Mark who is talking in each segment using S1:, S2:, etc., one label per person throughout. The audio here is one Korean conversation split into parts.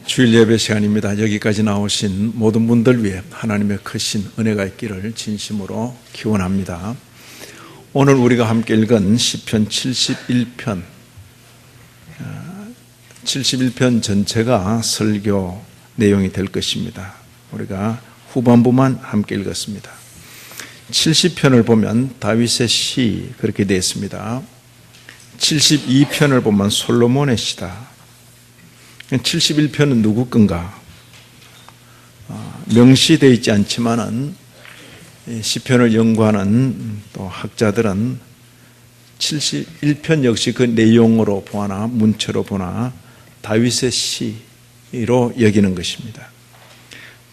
S1: 주일 예배 시간입니다. 여기까지 나오신 모든 분들 위해 하나님의 크신 은혜가 있기를 진심으로 기원합니다. 오늘 우리가 함께 읽은 시편 71편 71편 전체가 설교 내용이 될 것입니다. 우리가 후반부만 함께 읽었습니다. 70편을 보면 다윗의 시 그렇게 되어 있습니다. 72편을 보면 솔로몬의 시다. 71편은 누구 건가? 명시되어 있지 않지만은 시편을 연구하는 또 학자들은 71편 역시 그 내용으로 보나 문체로 보나 다윗의 시로 여기는 것입니다.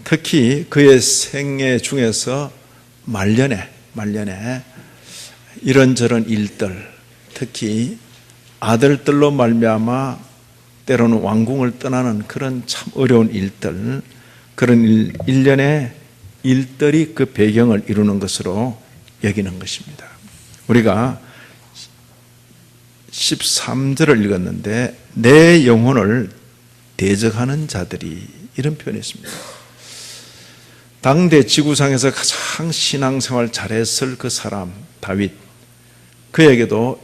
S1: 특히 그의 생애 중에서 말년에 이런저런 일들, 특히 아들들로 말미암아 때로는 왕궁을 떠나는 그런 참 어려운 일들, 그런 일련의 일들이 그 배경을 이루는 것으로 여기는 것입니다. 우리가 13절을 읽었는데 내 영혼을 대적하는 자들이, 이런 표현이 있습니다. 당대 지구상에서 가장 신앙생활 잘했을 그 사람 다윗, 그에게도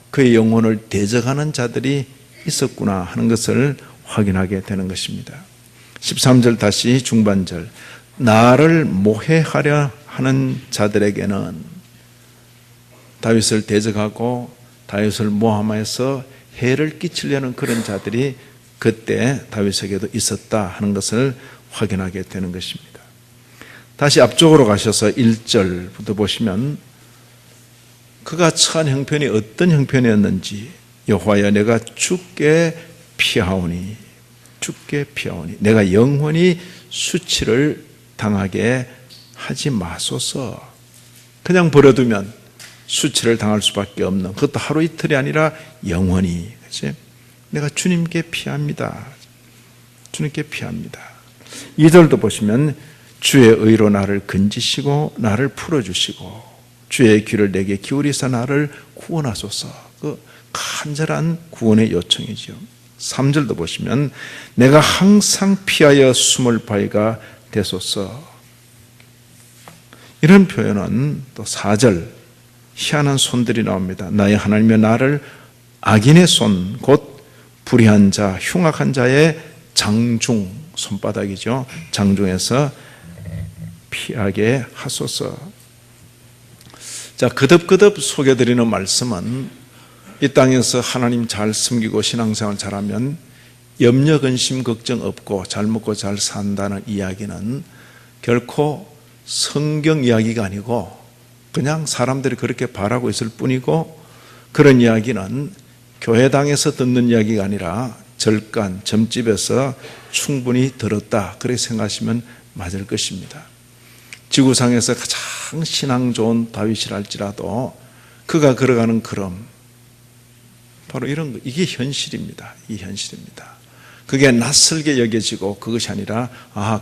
S1: 그의 영혼을 대적하는 자들이 있었구나 하는 것을 확인하게 되는 것입니다. 13절 다시 중반절, 나를 모해하려 하는 자들에게는, 다윗을 대적하고 다윗을 모함해서 해를 끼치려는 그런 자들이 그때 다윗에게도 있었다 하는 것을 확인하게 되는 것입니다. 다시 앞쪽으로 가셔서 1절부터 보시면 그가 처한 형편이 어떤 형편이었는지, 여호와여 내가 주께 피하오니 내가 영원히 수치를 당하게 하지 마소서. 그냥 버려두면 수치를 당할 수밖에 없는, 그것도 하루 이틀이 아니라 영원히, 그렇지? 내가 주님께 피합니다. 주님께 피합니다. 2절도 보시면 주의 의로 나를 건지시고 나를 풀어주시고 주의 귀를 내게 기울이사 나를 구원하소서. 그 간절한 구원의 요청이죠. 3절도 보시면 내가 항상 피하여 숨을 바위가 되소서. 이런 표현은 또 4절 희한한 손들이 나옵니다. 나의 하나님이여 나를 악인의 손, 곧 불의한 자, 흉악한 자의 장중, 손바닥이죠. 장중에서 피하게 하소서. 자, 거듭거듭 소개드리는 말씀은 이 땅에서 하나님 잘 섬기고 신앙생활 잘하면 염려, 근심, 걱정 없고 잘 먹고 잘 산다는 이야기는 결코 성경 이야기가 아니고 그냥 사람들이 그렇게 바라고 있을 뿐이고, 그런 이야기는 교회당에서 듣는 이야기가 아니라 절간, 점집에서 충분히 들었다, 그렇게 생각하시면 맞을 것입니다. 지구상에서 가장 신앙 좋은 다윗이랄지라도 그가 걸어가는 걸음, 바로 이런 거, 이게 현실입니다. 이게 현실입니다. 그게 낯설게 여겨지고 그것이 아니라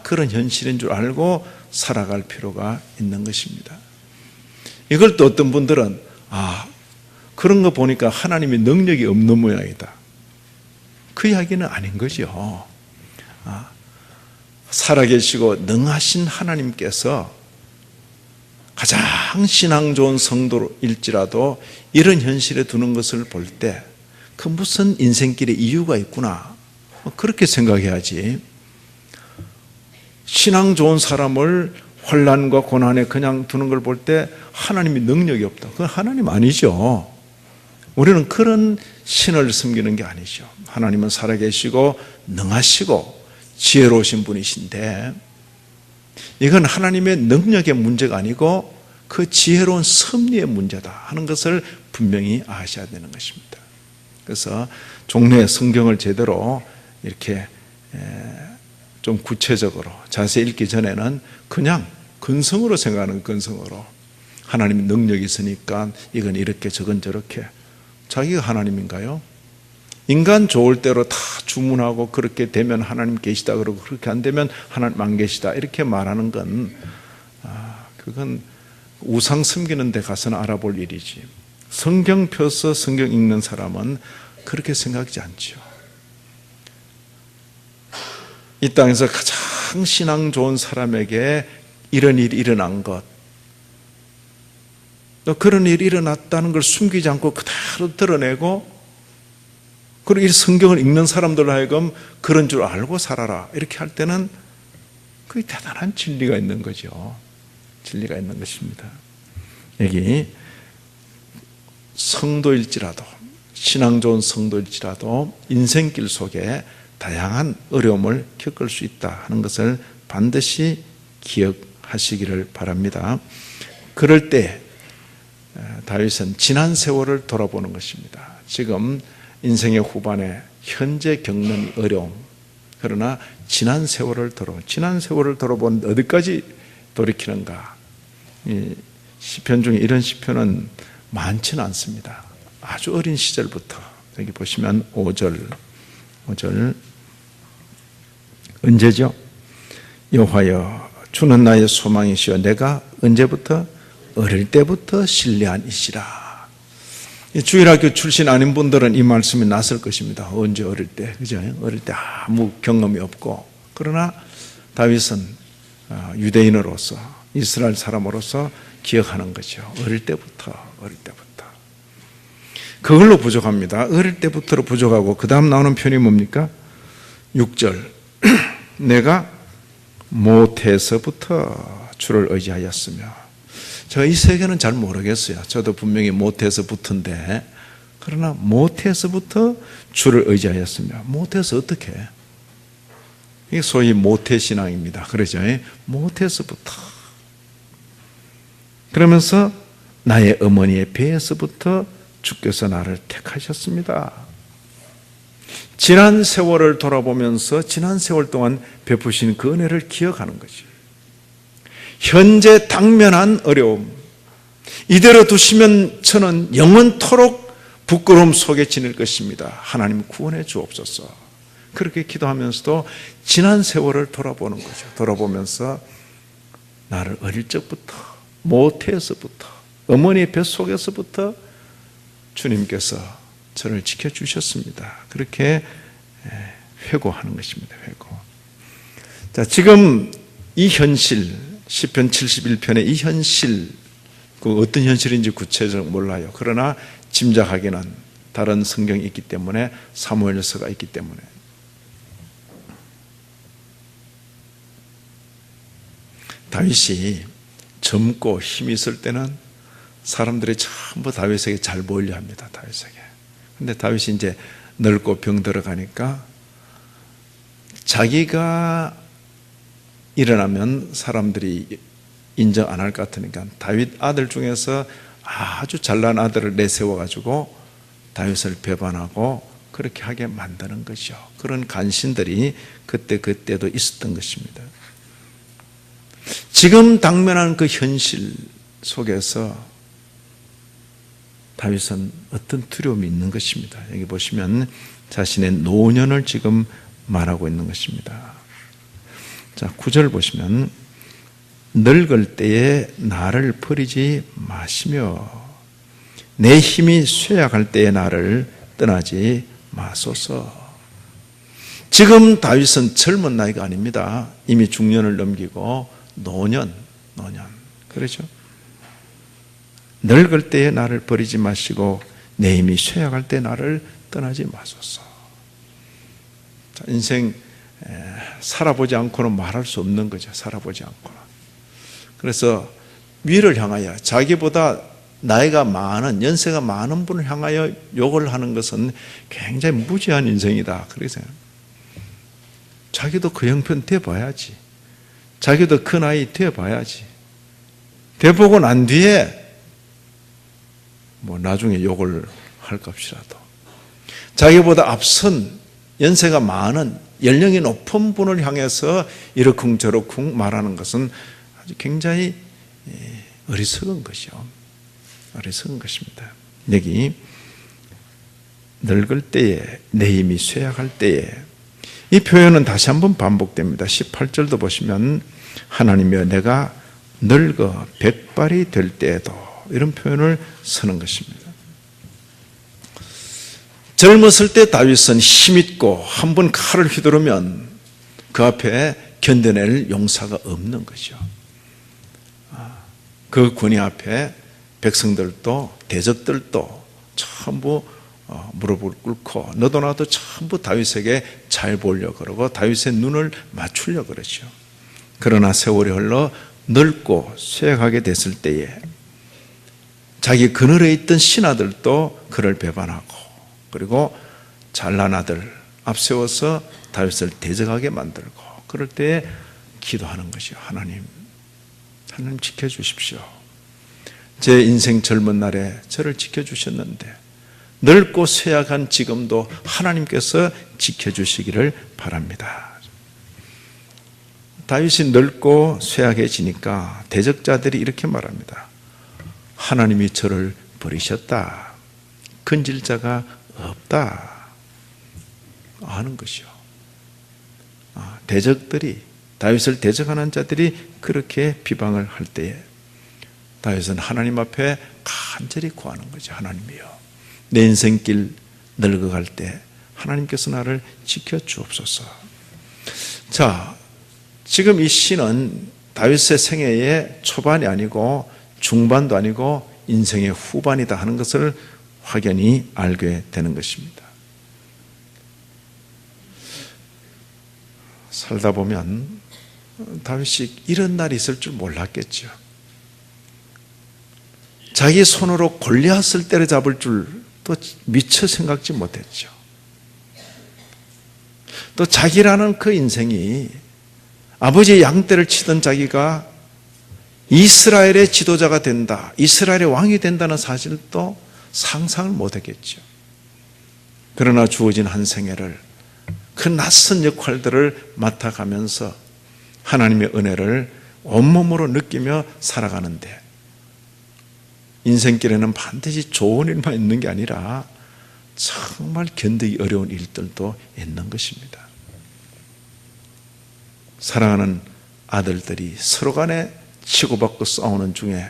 S1: 그런 현실인 줄 알고 살아갈 필요가 있는 것입니다. 이걸 또 어떤 분들은 그런 거 보니까 하나님의 능력이 없는 모양이다, 그 이야기는 아닌 거죠. 살아계시고 능하신 하나님께서 가장 신앙 좋은 성도일지라도 이런 현실에 두는 것을 볼 때 그 무슨 인생길에 이유가 있구나, 그렇게 생각해야지. 신앙 좋은 사람을 환난과 고난에 그냥 두는 걸 볼 때 하나님이 능력이 없다, 그건 하나님 아니죠. 우리는 그런 신을 섬기는 게 아니죠. 하나님은 살아계시고 능하시고 지혜로우신 분이신데, 이건 하나님의 능력의 문제가 아니고 그 지혜로운 섭리의 문제다 하는 것을 분명히 아셔야 되는 것입니다. 그래서 종래의 성경을 제대로 이렇게 좀 구체적으로 자세히 읽기 전에는 그냥 근성으로 생각하는, 근성으로 하나님의 능력이 있으니까 이건 이렇게 저건 저렇게, 자기가 하나님인가요? 인간 좋을 대로 다 주문하고 그렇게 되면 하나님 계시다 그러고 그렇게 안 되면 하나님 안 계시다 이렇게 말하는 건 그건 우상 섬기는 데 가서는 알아볼 일이지, 성경 펴서 성경 읽는 사람은 그렇게 생각하지 않죠. 이 땅에서 가장 신앙 좋은 사람에게 이런 일이 일어난 것, 또 그런 일이 일어났다는 걸 숨기지 않고 그대로 드러내고, 그리고 이 성경을 읽는 사람들로 하여금 그런 줄 알고 살아라 이렇게 할 때는 그게 대단한 진리가 있는 거죠. 진리가 있는 것입니다. 여기 성도일지라도, 신앙 좋은 성도일지라도 인생길 속에 다양한 어려움을 겪을 수 있다 하는 것을 반드시 기억하시기를 바랍니다. 그럴 때 다윗은 지난 세월을 돌아보는 것입니다. 지금 인생의 후반에 현재 겪는 어려움, 그러나 지난 세월을 돌아보는 어디까지 돌이키는가. 이 시편 중에 이런 시편은 많지는 않습니다. 아주 어린 시절부터, 여기 보시면 5절 언제죠? 여호와여 주는 나의 소망이시여 내가 언제부터? 어릴 때부터 신뢰한 이시라. 주일학교 출신 아닌 분들은 이 말씀이 낯설 것입니다. 언제 어릴 때, 그죠? 어릴 때 아무 경험이 없고, 그러나 다윗은 유대인으로서, 이스라엘 사람으로서 기억하는 거죠. 어릴 때부터. 그걸로 부족합니다. 어릴 때부터로 부족하고, 그 다음 나오는 표현이 뭡니까? 6절 내가 모태에서부터 주를 의지하였으며. 제가 이 세계는 잘 모르겠어요. 저도 분명히 모태에서부터인데, 그러나 모태에서부터 주를 의지하였으며. 모태에서 어떻게? 이게 소위 모태신앙입니다. 그러죠? 모태에서부터. 그러면서 나의 어머니의 배에서부터 주께서 나를 택하셨습니다. 지난 세월을 돌아보면서 지난 세월 동안 베푸신 그 은혜를 기억하는 거지. 현재 당면한 어려움, 이대로 두시면 저는 영원토록 부끄러움 속에 지낼 것입니다. 하나님 구원해 주옵소서. 그렇게 기도하면서도 지난 세월을 돌아보는 거죠. 돌아보면서 나를 어릴 적부터, 모태에서부터, 어머니의 뱃속에서부터 주님께서 저를 지켜주셨습니다. 그렇게 회고하는 것입니다. 회고. 자, 지금 이 현실, 시편 71편의 이 현실, 그 어떤 현실인지 구체적으로 몰라요. 그러나 짐작하기는 다른 성경이 있기 때문에, 사무엘서가 있기 때문에. 다윗이 젊고 힘이 있을 때는 사람들이 전부 다윗에게 잘 보이려 합니다. 다윗에게. 근데 다윗이 이제 늙고 병들어 가니까 자기가 일어나면 사람들이 인정 안 할 것 같으니까 다윗 아들 중에서 아주 잘난 아들을 내세워 가지고 다윗을 배반하고 그렇게 하게 만드는 것이죠. 그런 간신들이 그때도 있었던 것입니다. 지금 당면한 그 현실 속에서 다윗은 어떤 두려움이 있는 것입니다. 여기 보시면 자신의 노년을 지금 말하고 있는 것입니다. 자, 9절 보시면 늙을 때에 나를 버리지 마시며 내 힘이 쇠약할 때에 나를 떠나지 마소서. 지금 다윗은 젊은 나이가 아닙니다. 이미 중년을 넘기고 노년. 그렇죠? 늙을 때에 나를 버리지 마시고 내 힘이 쇠약할 때 나를 떠나지 마소서. 자, 인생 살아보지 않고는 말할 수 없는 거죠. 살아보지 않고는. 그래서 위를 향하여, 자기보다 나이가 많은, 연세가 많은 분을 향하여 욕을 하는 것은 굉장히 무지한 인생이다. 그래서 자기도 그 형편 돼봐야지. 자기도 그 나이 돼봐야지. 돼보고 난 뒤에 나중에 욕을 할 값이라도, 자기보다 앞선 연세가 많은 연령이 높은 분을 향해서 이러쿵 저러쿵 말하는 것은 아주 굉장히 어리석은 것이요. 어리석은 것입니다. 여기 늙을 때에, 내 힘이 쇠약할 때에, 이 표현은 다시 한번 반복됩니다. 18절도 보시면 하나님이여 내가 늙어 백발이 될 때에도, 이런 표현을 쓰는 것입니다. 젊었을 때 다윗은 힘있고 한 번 칼을 휘두르면 그 앞에 견뎌낼 용사가 없는 거죠. 그 권위 앞에 백성들도 대적들도 전부 무릎을 꿇고 너도 나도 전부 다윗에게 잘 보려고 그러고 다윗의 눈을 맞추려고 그러죠. 그러나 세월이 흘러 늙고 쇠약하게 됐을 때에 자기 그늘에 있던 신하들도 그를 배반하고 그리고 잘난 아들 앞세워서 다윗을 대적하게 만들고 그럴 때에 기도하는 것이요. 하나님 지켜주십시오. 제 인생 젊은 날에 저를 지켜주셨는데 늙고 쇠약한 지금도 하나님께서 지켜주시기를 바랍니다. 다윗이 늙고 쇠약해지니까 대적자들이 이렇게 말합니다. 하나님이 저를 버리셨다. 건질 자가 없다. 하는 것이요. 대적들이 다윗을 대적하는 자들이 그렇게 비방을 할 때에 다윗은 하나님 앞에 간절히 구하는 거죠. 하나님이요, 내 인생길 늙어갈 때 하나님께서 나를 지켜주옵소서. 자, 지금 이 시는 다윗의 생애의 초반이 아니고 중반도 아니고 인생의 후반이다 하는 것을 확연히 알게 되는 것입니다. 살다 보면 다윗이 이런 날이 있을 줄 몰랐겠죠. 자기 손으로 골리앗을 때려잡을 줄 또 미처 생각지 못했죠. 또 자기라는 그 인생이 아버지의 양떼를 치던 자기가 이스라엘의 지도자가 된다, 이스라엘의 왕이 된다는 사실도 상상을 못했겠죠. 그러나 주어진 한 생애를 그 낯선 역할들을 맡아가면서 하나님의 은혜를 온몸으로 느끼며 살아가는데 인생길에는 반드시 좋은 일만 있는 게 아니라 정말 견디기 어려운 일들도 있는 것입니다. 사랑하는 아들들이 서로 간에 치고받고 싸우는 중에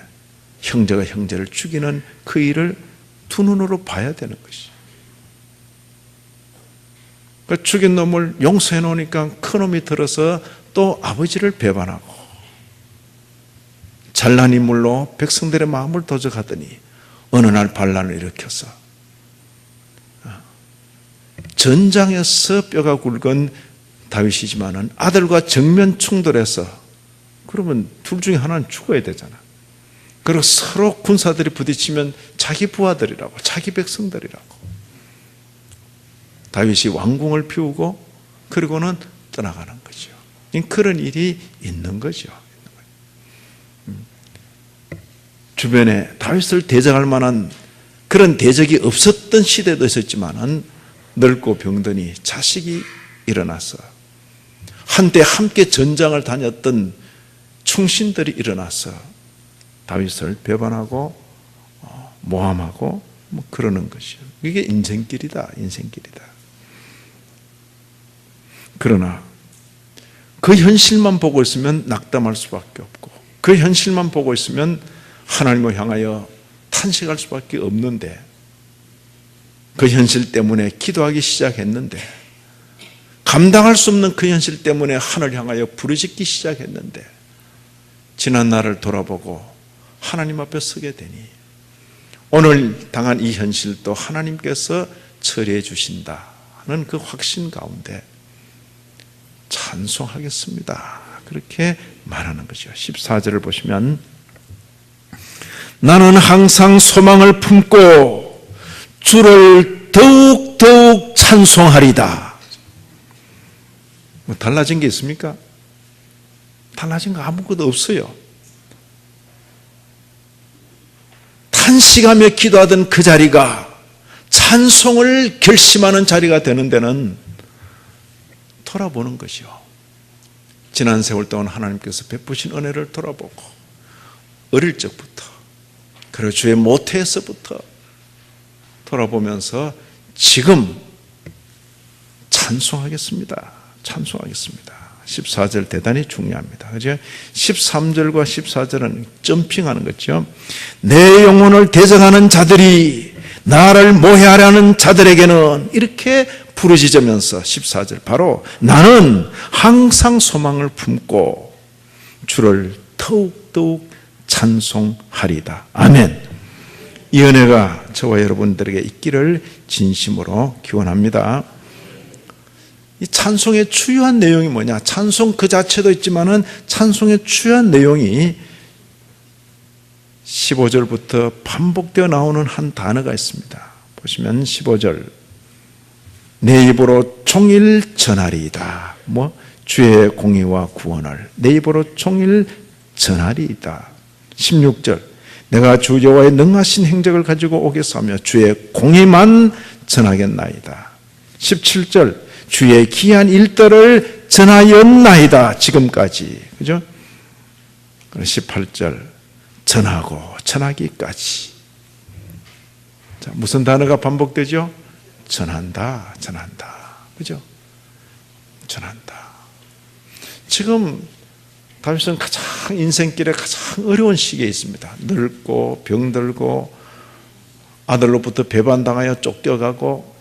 S1: 형제가 형제를 죽이는 그 일을 두 눈으로 봐야 되는 것이죠. 그 죽인 놈을 용서해 놓으니까 큰 놈이 들어서 또 아버지를 배반하고 잘난 인물로 백성들의 마음을 도적하더니 어느 날 반란을 일으켜서 전장에서 뼈가 굵은 다윗이지만은 아들과 정면 충돌해서 그러면 둘 중에 하나는 죽어야 되잖아. 그리고 서로 군사들이 부딪히면 자기 부하들이라고, 자기 백성들이라고. 다윗이 왕궁을 피우고 그리고는 떠나가는 거죠. 그런 일이 있는 거죠. 주변에 다윗을 대적할 만한 그런 대적이 없었던 시대도 있었지만은 늙고 병드니 자식이 일어나서 한때 함께 전장을 다녔던 충신들이 일어나서 다윗을 배반하고 모함하고 뭐 그러는 것이요. 이게 인생길이다. 그러나 그 현실만 보고 있으면 낙담할 수밖에 없고 그 현실만 보고 있으면 하나님을 향하여 탄식할 수밖에 없는데 그 현실 때문에 기도하기 시작했는데 감당할 수 없는 그 현실 때문에 하늘 향하여 부르짖기 시작했는데 지난 날을 돌아보고 하나님 앞에 서게 되니 오늘 당한 이 현실도 하나님께서 처리해 주신다는 그 확신 가운데 찬송하겠습니다. 그렇게 말하는 거죠. 14절을 보시면 나는 항상 소망을 품고 주를 더욱 찬송하리다. 뭐 달라진 게 있습니까? 달라진 거 아무것도 없어요. 탄식하며 기도하던 그 자리가 찬송을 결심하는 자리가 되는 데는 돌아보는 것이요. 지난 세월 동안 하나님께서 베푸신 은혜를 돌아보고 어릴 적부터 그리고 주의 모태에서부터 돌아보면서 지금 찬송하겠습니다. 14절 대단히 중요합니다. 그죠? 13절과 14절은 점핑하는 거죠. 내 영혼을 대적하는 자들이 나를 모해하려는 자들에게는 이렇게 부르짖으면서 14절 바로 나는 항상 소망을 품고 주를 더욱더욱 찬송하리다. 아멘. 이 은혜가 저와 여러분들에게 있기를 진심으로 기원합니다. 이 찬송의 주요한 내용이 뭐냐? 찬송 그 자체도 있지만은 찬송의 주요한 내용이 15절부터 반복되어 나오는 한 단어가 있습니다. 보시면 15절 내 입으로 종일 전하리이다. 주의 공의와 구원을 내 입으로 종일 전하리이다. 16절 내가 주 여호와의 능하신 행적을 가지고 오겠사오며 주의 공의만 전하겠나이다. 17절 주의 기이한 일들을 전하였나이다. 지금까지. 그죠? 18절 전하고 전하기까지. 자, 무슨 단어가 반복되죠? 전한다, 전한다. 그죠? 전한다. 지금 다윗은 가장 인생길에 가장 어려운 시기에 있습니다. 늙고 병들고 아들로부터 배반당하여 쫓겨가고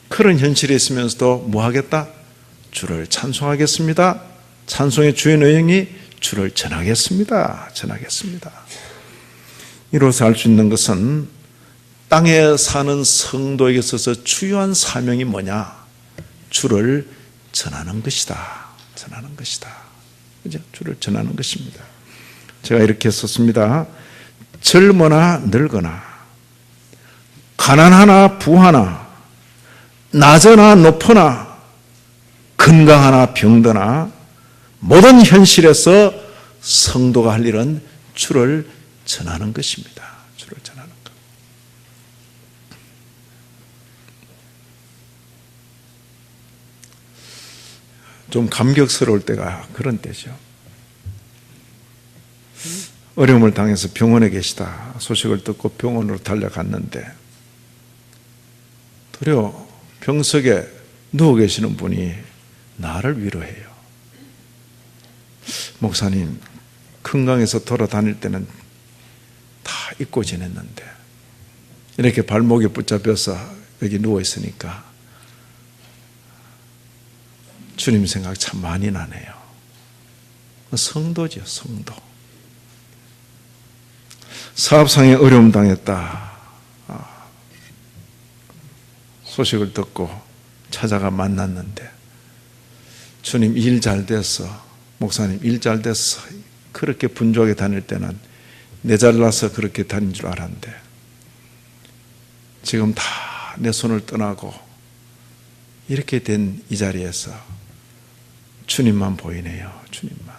S1: 그런 현실에 있으면서도 뭐 하겠다? 주를 찬송하겠습니다. 찬송의 주의 내용이 주를 전하겠습니다. 전하겠습니다. 이로써 알 수 있는 것은 땅에 사는 성도에게 있어서 주요한 사명이 뭐냐? 주를 전하는 것이다. 전하는 것이다. 그죠? 주를 전하는 것입니다. 제가 이렇게 썼습니다. 젊거나 늙거나 가난하나 부하나 낮으나 높으나 건강하나 병드나 모든 현실에서 성도가 할 일은 주를 전하는 것입니다. 주를 전하는 것. 좀 감격스러울 때가 그런 때죠. 어려움을 당해서 병원에 계시다 소식을 듣고 병원으로 달려갔는데 도리어 병석에 누워 계시는 분이 나를 위로해요. 목사님, 건강해서 돌아다닐 때는 다 잊고 지냈는데 이렇게 발목에 붙잡혀서 여기 누워 있으니까 주님 생각 참 많이 나네요. 성도죠, 성도. 사업상에 어려움 당했다. 소식을 듣고 찾아가 만났는데 주님 일 잘 됐어. 목사님 일 잘 됐어. 그렇게 분주하게 다닐 때는 내 잘나서 그렇게 다닌 줄 알았는데 지금 다 내 손을 떠나고 이렇게 된 이 자리에서 주님만 보이네요. 주님만.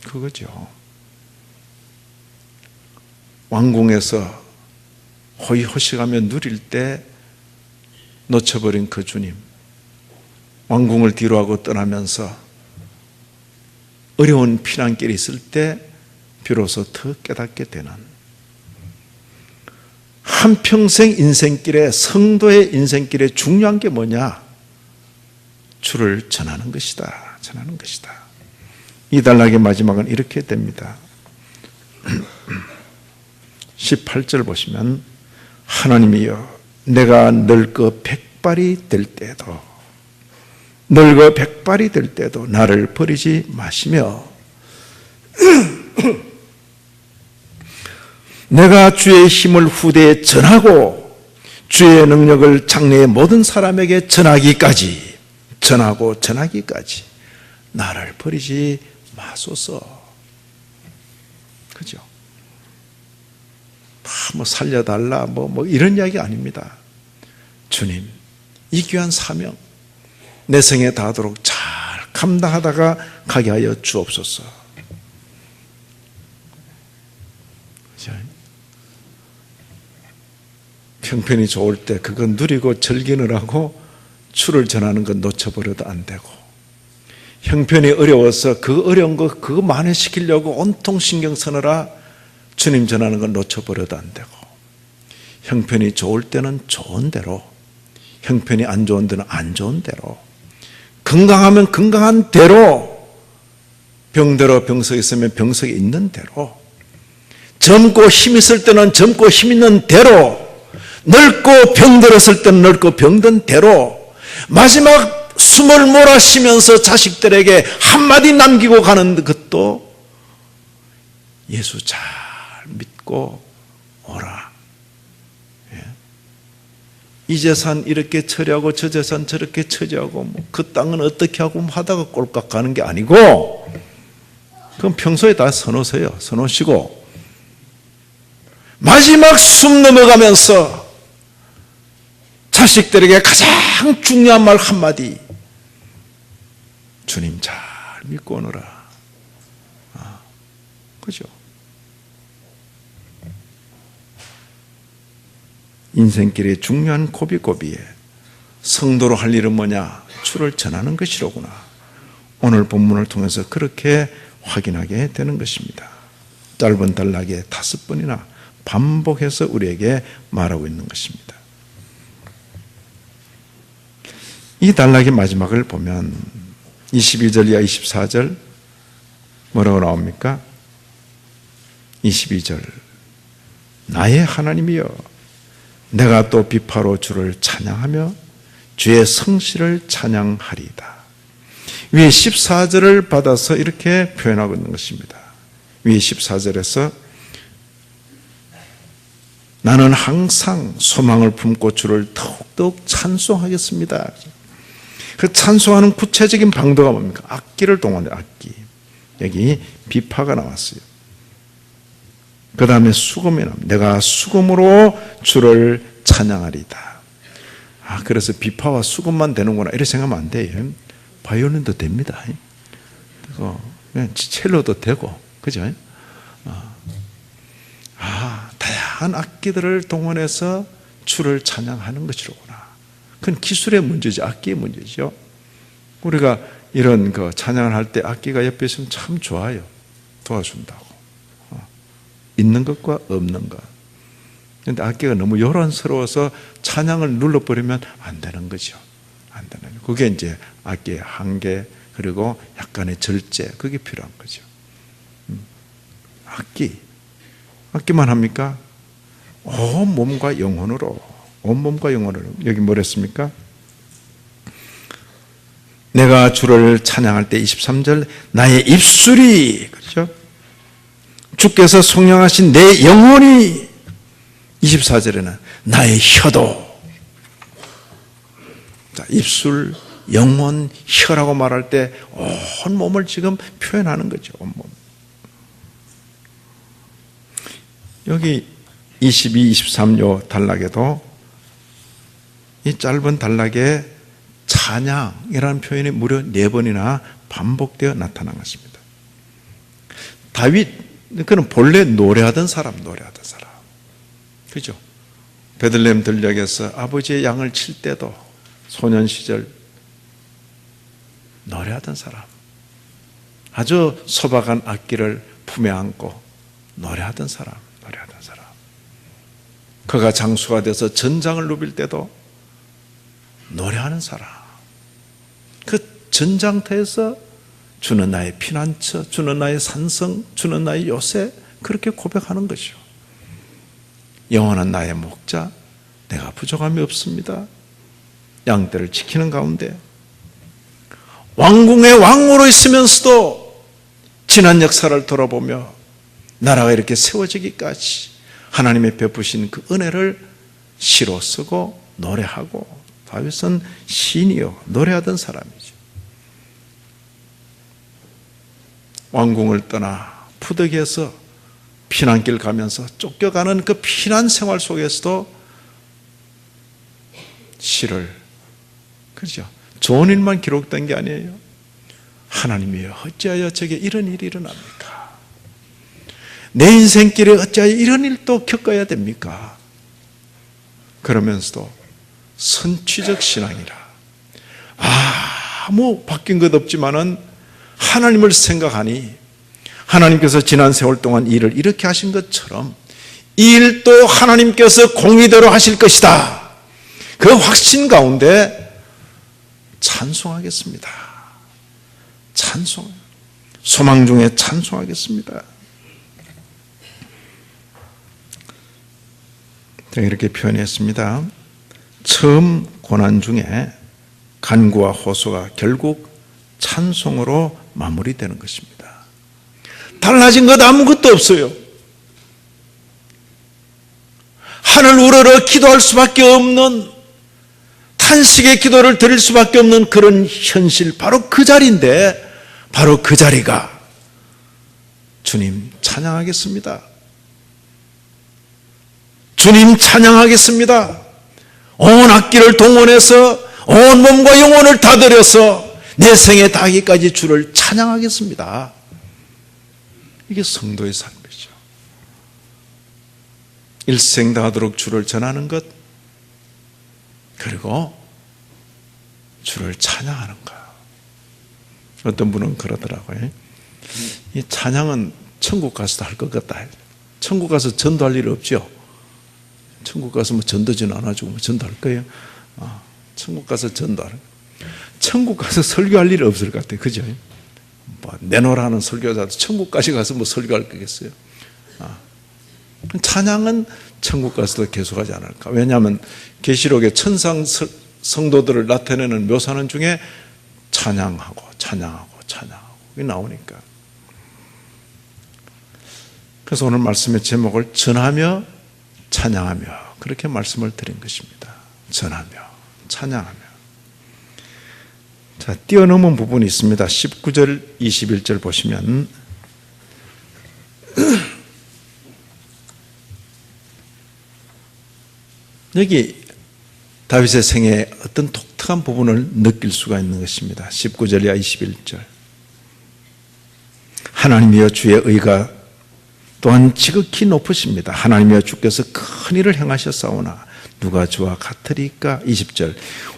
S1: 그거죠. 왕궁에서 호의호식하며 누릴 때 놓쳐버린 그 주님, 왕궁을 뒤로하고 떠나면서 어려운 피난길이 있을 때 비로소 더 깨닫게 되는 한평생 인생길에, 성도의 인생길에 중요한 게 뭐냐? 주를 전하는 것이다. 전하는 것이다. 이 단락의 마지막은 이렇게 됩니다. 18절 보시면 하나님이여 내가 늙어 백발이 될 때도 늙어 백발이 될 때도 나를 버리지 마시며 내가 주의 힘을 후대에 전하고 주의 능력을 장래의 모든 사람에게 전하기까지 전하고 전하기까지 나를 버리지 마소서. 그죠? 뭐 살려달라 뭐 이런 이야기 아닙니다. 주님 이 귀한 사명 내 생에 닿도록 잘 감당하다가 가게 하여 주옵소서. 형편이 좋을 때 그건 누리고 즐기느라고 주를 전하는 건 놓쳐버려도 안 되고 형편이 어려워서 그 어려운 거 그거 만회시키려고 온통 신경 쓰느라 주님 전하는 건 놓쳐버려도 안 되고 형편이 좋을 때는 좋은 대로 형편이 안 좋은 데는 안 좋은 대로 건강하면 건강한 대로 병대로 병석에 있으면 병석에 있는 대로 젊고 힘 있을 때는 젊고 힘 있는 대로 넓고 병들었을 때는 넓고 병든 대로 마지막 숨을 몰아쉬면서 자식들에게 한마디 남기고 가는 것도 예수 잘 믿고 오라. 이 재산 이렇게 처리하고 저 재산 저렇게 처리하고 그 땅은 어떻게 하고 하다가 꼴깍 가는 게 아니고, 그건 평소에 다 서놓으세요. 서놓으시고 마지막 숨 넘어가면서 자식들에게 가장 중요한 말 한마디, 주님 잘 믿고 오너라. 그죠? 인생길의 중요한 고비고비에 성도로 할 일은 뭐냐? 주를 전하는 것이로구나. 오늘 본문을 통해서 그렇게 확인하게 되는 것입니다. 짧은 단락에 5번이나 반복해서 우리에게 말하고 있는 것입니다. 이 단락의 마지막을 보면 22절 이하 24절 뭐라고 나옵니까? 22절, 나의 하나님이여, 내가 또 비파로 주를 찬양하며 주의 성실을 찬양하리이다. 위에 14절을 받아서 이렇게 표현하고 있는 것입니다. 위에 14절에서 나는 항상 소망을 품고 주를 더욱더욱 찬송하겠습니다. 그 찬송하는 구체적인 방도가 뭡니까? 악기를 동원해, 악기. 여기 비파가 나왔어요. 그 다음에 수금이 나옵니다. 내가 수금으로 주를 찬양하리다. 그래서 비파와 수금만 되는구나 이렇게 생각하면 안 돼요. 바이올린도 됩니다. 첼로도 되고, 그죠? 다양한 악기들을 동원해서 주를 찬양하는 것이로구나. 그건 기술의 문제죠. 악기의 문제죠. 우리가 이런 찬양을 할 때 악기가 옆에 있으면 참 좋아요. 도와준다고. 있는 것과 없는 것. 그런데 악기가 너무 요란스러워서 찬양을 눌러버리면 안 되는 거죠. 안 되는 거죠. 그게 이제 악기의 한계, 그리고 약간의 절제, 그게 필요한 거죠. 악기만 합니까? 온 몸과 영혼으로, 여기 뭐랬습니까? 내가 주를 찬양할 때 23절, 나의 입술이, 그렇죠? 주께서 성령하신 내 영혼이, 24절에는 나의 혀도. 자, 입술, 영혼, 혀라고 말할 때 온 몸을 지금 표현하는 거죠. 온 몸. 여기 22, 23요 단락에도 이 짧은 단락에 찬양이라는 표현이 무려 4번이나 반복되어 나타난 것입니다. 다윗, 그는 본래 노래하던 사람. 그죠? 베들레헴 들녘에서 아버지의 양을 칠 때도 소년 시절 노래하던 사람. 아주 소박한 악기를 품에 안고 노래하던 사람. 그가 장수가 돼서 전장을 누빌 때도 노래하는 사람. 그 전장터에서 주는 나의 피난처, 주는 나의 산성, 주는 나의 요새, 그렇게 고백하는 것이죠. 영원한 나의 목자, 내가 부족함이 없습니다. 양떼를 지키는 가운데 왕궁의 왕으로 있으면서도 지난 역사를 돌아보며 나라가 이렇게 세워지기까지 하나님의 베푸신 그 은혜를 시로 쓰고 노래하고, 다윗은 시인이요 노래하던 사람이죠. 왕궁을 떠나 푸득에서 피난길 가면서 쫓겨가는 그 피난 생활 속에서도 시를, 그렇죠? 좋은 일만 기록된 게 아니에요. 하나님이여, 어찌하여 저게 이런 일이 일어납니까? 내 인생길에 어찌하여 이런 일도 겪어야 됩니까? 그러면서도 선취적 신앙이라, 아무 바뀐 것 없지만은 하나님을 생각하니 하나님께서 지난 세월 동안 일을 이렇게 하신 것처럼 이 일도 하나님께서 공의대로 하실 것이다. 그 확신 가운데 찬송하겠습니다. 소망 중에 찬송하겠습니다. 이렇게 표현했습니다. 처음 고난 중에 간구와 호소가 결국 찬송으로 마무리되는 것입니다. 달라진 것 아무것도 없어요. 하늘 우러러 기도할 수밖에 없는, 탄식의 기도를 드릴 수밖에 없는 그런 현실, 바로 그 자리인데, 바로 그 자리가 주님 찬양하겠습니다. 주님 찬양하겠습니다. 온 악기를 동원해서 온 몸과 영혼을 다 들여서 내 생에 다하기까지 주를 찬양하겠습니다. 이게 성도의 삶이죠. 일생 다하도록 주를 전하는 것, 그리고 주를 찬양하는 것. 어떤 분은 그러더라고요. 이 찬양은 천국 가서도 할 것 같다. 천국 가서 전도할 일 없죠. 천국 가서 뭐 전도진 안 하죠. 뭐 전도할 거예요. 천국 가서 전도하는. 천국 가서 설교할 일 없을 것 같아요. 그죠? 뭐 내놓으라는 설교자도 천국까지 가서 뭐 설교할 거겠어요. 찬양은 천국 가서도 계속하지 않을까. 왜냐하면 계시록의 천상 성도들을 나타내는 묘사는 중에 찬양하고 이게 나오니까. 그래서 오늘 말씀의 제목을 전하며 찬양하며, 그렇게 말씀을 드린 것입니다. 전하며 찬양하며. 자, 뛰어넘은 부분이 있습니다. 19절 21절 보시면 여기 다윗의 생애 어떤 독특한 부분을 느낄 수가 있는 것입니다. 19절이야 21절. 하나님이여 주의 의가 또한 지극히 높으십니다. 하나님이여 주께서 큰 일을 행하셨사오나 누가 주와 같으리까? 20절.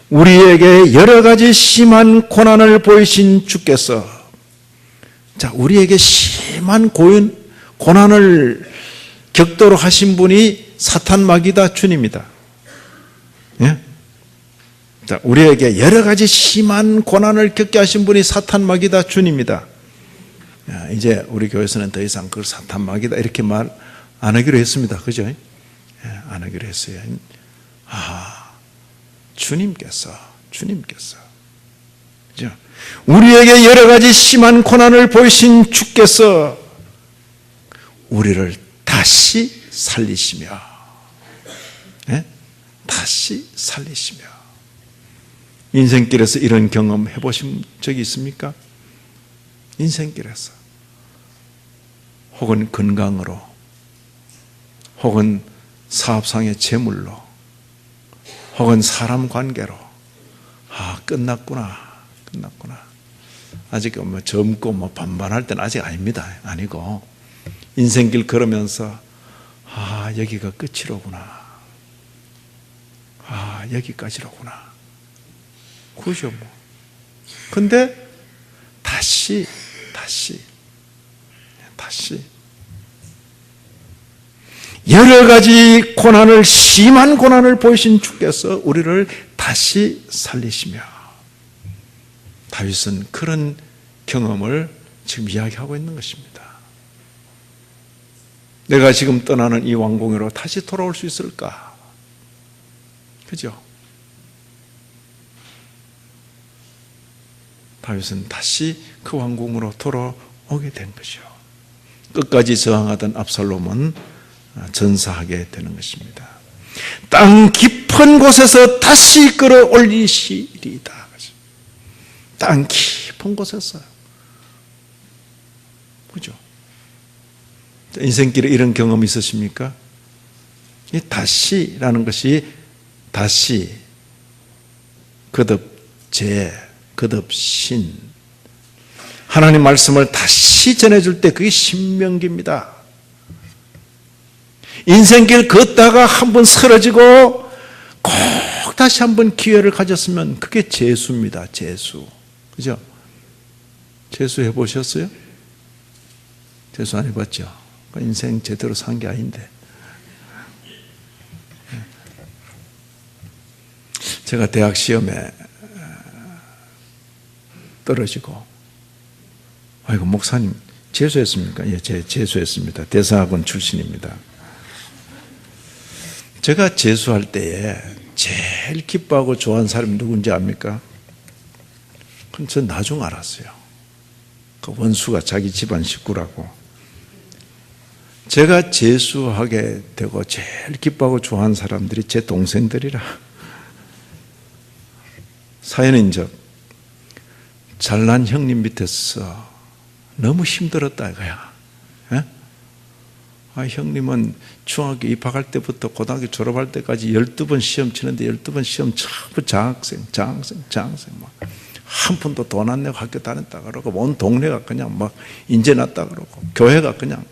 S1: 우리에게 여러 가지 심한 고난을 보이신 주께서, 자, 우리에게 심한 고난을 격도로 하신 분이 사탄 마귀다 주님이다. 예? 자, 우리에게 여러 가지 심한 고난을 겪게 하신 분이 사탄 마귀다 주님이다. 야, 이제 우리 교회에서는 더 이상 그걸 사탄 마귀다 이렇게 말 안 하기로 했습니다. 그죠? 예, 안 하기로 했어요. 주님께서 그죠? 우리에게 여러 가지 심한 고난을 보이신 주께서 우리를 다시 살리시며, 예? 다시 살리시며. 인생길에서 이런 경험 해보신 적이 있습니까? 인생길에서 혹은 건강으로, 혹은 사업상의 재물로, 혹은 사람 관계로, 끝났구나. 아직 뭐 젊고 뭐 반반할 때는 아직 아닙니다. 아니고 인생길 걸으면서 여기가 끝이로구나. 여기까지로구나. 그죠 뭐. 근데 다시 여러 가지 고난을, 심한 고난을 보이신 주께서 우리를 다시 살리시며. 다윗은 그런 경험을 지금 이야기하고 있는 것입니다. 내가 지금 떠나는 이 왕궁으로 다시 돌아올 수 있을까? 그죠? 다윗은 다시 그 왕궁으로 돌아오게 된 것이요. 끝까지 저항하던 압살롬은 전사하게 되는 것입니다. 땅 깊은 곳에서 다시 끌어올리시리이다. 땅 깊은 곳에서. 그죠? 인생길에 이런 경험 있으십니까? 이 다시라는 것이 다시, 거듭 신, 하나님 말씀을 다시 전해줄 때 그게 신명기입니다. 인생길 걷다가 한번 쓰러지고 꼭 다시 한번 기회를 가졌으면 그게 재수입니다. 재수. 그죠? 재수 해보셨어요? 재수 안 해봤죠? 인생 제대로 산 게 아닌데. 제가 대학 시험에 떨어지고, 아이고, 목사님, 재수했습니까? 예, 재수했습니다. 대사학원 출신입니다. 제가 재수할 때에 제일 기뻐하고 좋아하는 사람이 누군지 압니까? 그건 전 나중 알았어요. 그 원수가 자기 집안 식구라고. 제가 재수하게 되고 제일 기뻐하고 좋아하는 사람들이 제 동생들이라. 사연인적 잘난 형님 밑에서 너무 힘들었다 이거야. 예? 형님은 중학교 입학할 때부터 고등학교 졸업할 때까지 12번 시험 치는데 12번 시험 전부 장학생 막 한 푼도 돈 안 내고 학교 다녔다 그러고 온 동네가 그냥 막 인재 났다 그러고 교회가 그냥.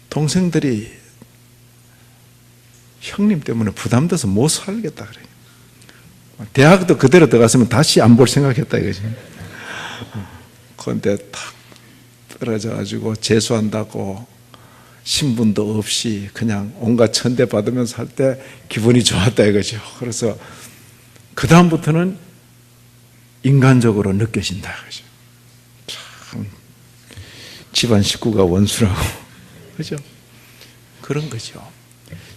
S1: 동생들이 형님 때문에 부담돼서 못 살겠다 그래요. 대학도 그대로 들어갔으면 다시 안 볼 생각했다 이거지. 그런데 탁 떨어져가지고 재수한다고 신분도 없이 그냥 온갖 천대 받으면서 할 때 기분이 좋았다 이거죠. 그래서 그 다음부터는 인간적으로 느껴진다 이거죠. 참 집안 식구가 원수라고. 그죠? 그런 거죠.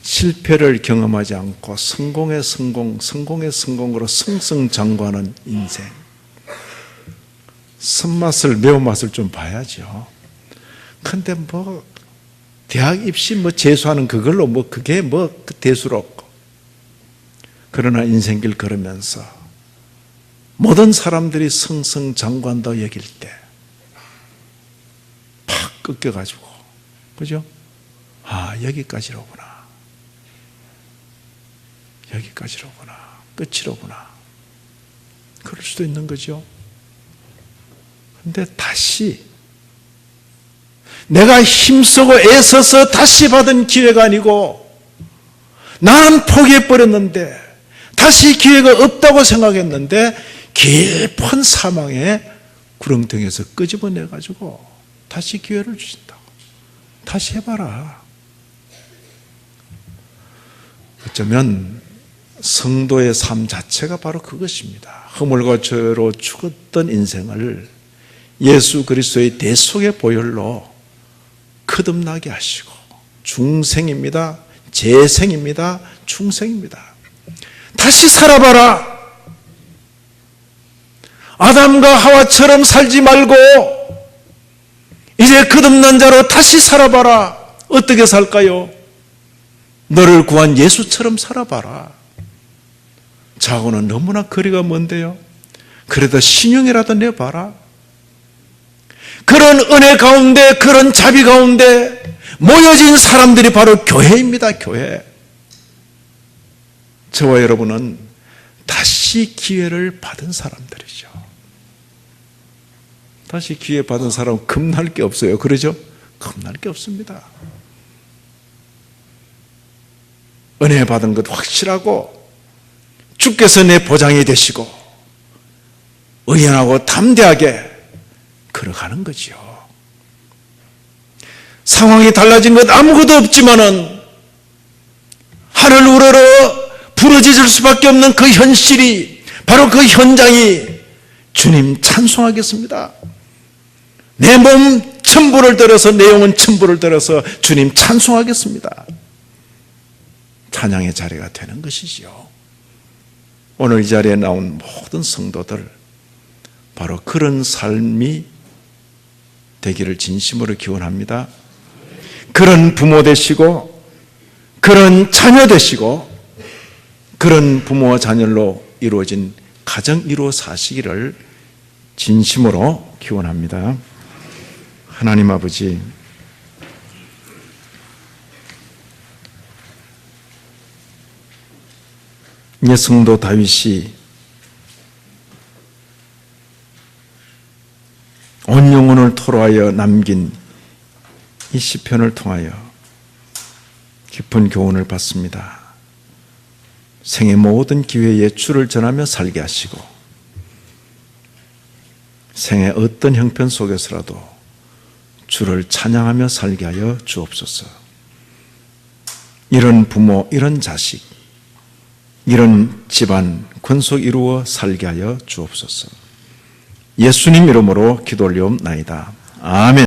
S1: 실패를 경험하지 않고 성공의 성공으로 승승장구하는 인생. 쓴맛을 매운맛을 좀 봐야죠. 근데 뭐 대학 입시 재수하는 그걸로 그게 대수로 없고. 그러나 인생길 걸으면서 모든 사람들이 승승장구한다고 여길 때 팍 꺾여가지고, 그죠? 여기까지로구나. 끝이로구나. 그럴 수도 있는 거죠. 근데 다시 내가 힘쓰고 애써서 다시 받은 기회가 아니고 나는 포기해버렸는데 다시 기회가 없다고 생각했는데 깊은 사망의 구렁텅이에서 끄집어내가지고 다시 기회를 주신다고. 다시 해봐라. 어쩌면 성도의 삶 자체가 바로 그것입니다. 허물과 죄로 죽었던 인생을 예수 그리스도의 대속의 보혈로 거듭나게 하시고 중생입니다. 재생입니다. 중생입니다. 다시 살아봐라. 아담과 하와처럼 살지 말고 이제 거듭난 자로 다시 살아봐라. 어떻게 살까요? 너를 구한 예수처럼 살아봐라. 자고는 너무나 거리가 먼데요. 그래도 신용이라도 내봐라. 그런 은혜 가운데, 그런 자비 가운데 모여진 사람들이 바로 교회입니다. 교회. 저와 여러분은 다시 기회를 받은 사람들이죠. 다시 기회 받은 사람은 겁날 게 없어요. 그러죠? 겁날 게 없습니다. 은혜 받은 것 확실하고 주께서 내 보장이 되시고 의연하고 담대하게 걸어가는 거죠. 상황이 달라진 것 아무것도 없지만은 하늘 우러러 부러지질 수밖에 없는 그 현실이 바로 그 현장이 주님 찬송하겠습니다. 내 몸 천부를 들어서 내 영혼 천부를 들어서 주님 찬송하겠습니다. 찬양의 자리가 되는 것이지요. 오늘 이 자리에 나온 모든 성도들 바로 그런 삶이 되기를 진심으로 기원합니다. 그런 부모 되시고 그런 자녀 되시고 그런 부모와 자녀로 이루어진 가정 이루어 사시기를 진심으로 기원합니다. 하나님 아버지, 성도 다윗이 온 영혼을 토로하여 남긴 이 시편을 통하여 깊은 교훈을 받습니다. 생의 모든 기회에 주를 전하며 살게 하시고 생의 어떤 형편 속에서라도 주를 찬양하며 살게 하여 주옵소서. 이런 부모, 이런 자식, 이런 집안 권속 이루어 살게 하여 주옵소서. 예수님 이름으로 기도 올리옵나이다. 아멘.